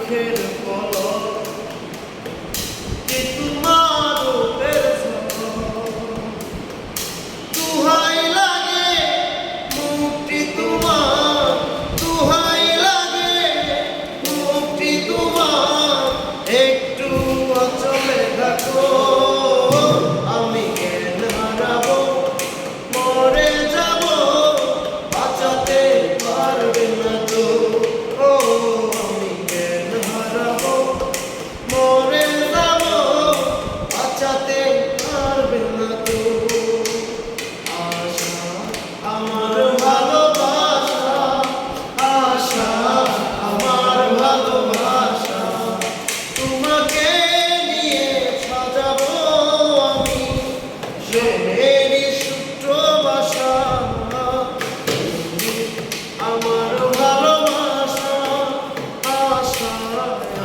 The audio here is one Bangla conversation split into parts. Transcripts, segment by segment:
চোখের পলক যে তোমার রূপের ঝলক দুহাই লাগে মুক্তি তোমার দুহাই লাগে মুক্তি তোমার একটু অচলে থাকো আমি জ্ঞান হারাবো মরে যাব বাঁচাতে পারবে না তো ও আমি জ্ঞান হারাবো মরে যাব বাঁচাতে পারবে না তো আশা আমার ভালোবাসা আশা আমার ভালোবাসা তোমাকে নিয়ে সাজাবো আমি প্রেমেরই সূত্র বাসা আমার ভালোবাসা আশা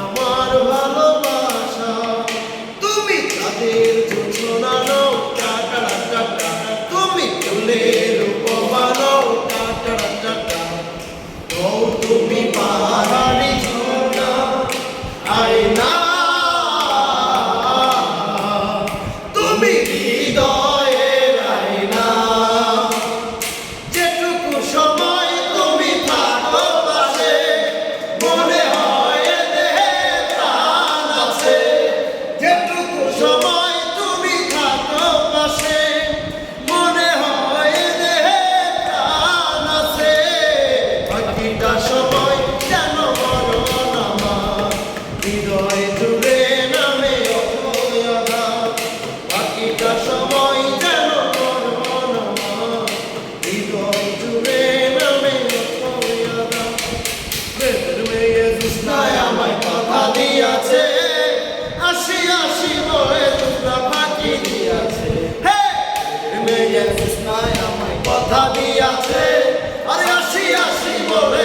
আমার ভালোবাসা তুমি তাদের যোজনা নও টাটা টাটা তুমি ফুলের উপমানো টাটা টাটা ও তুমি পাহাড়ি ঝর্ণা আয়না তুমি হৃদয়ের আয়না যেটুকু সময় তুমি থাকো পাশে মনে হয় এ দেহে প্রাণ আছে যেটুকু সময় তুমি থাকো পাশে মনে হয় এ দেহে প্রাণ আছে বাকিটা সময় যেন মরণ আমার হৃদয় জুড়ে নামে অথই আঘাত বাকিটা সময় যেন মরণ আমার হৃদয় জুড়ে নামে অথই আঘাত প্রেমের মেয়ে জোৎস্নায় আমায় কথা দিয়াছে আসি আসি বলে জোৎস্না ফাঁকি দিয়াছে হে প্রেমের মেয়ে জোৎস্নায় আমায় কথা দিয়াছে আরে আসি আসি বলে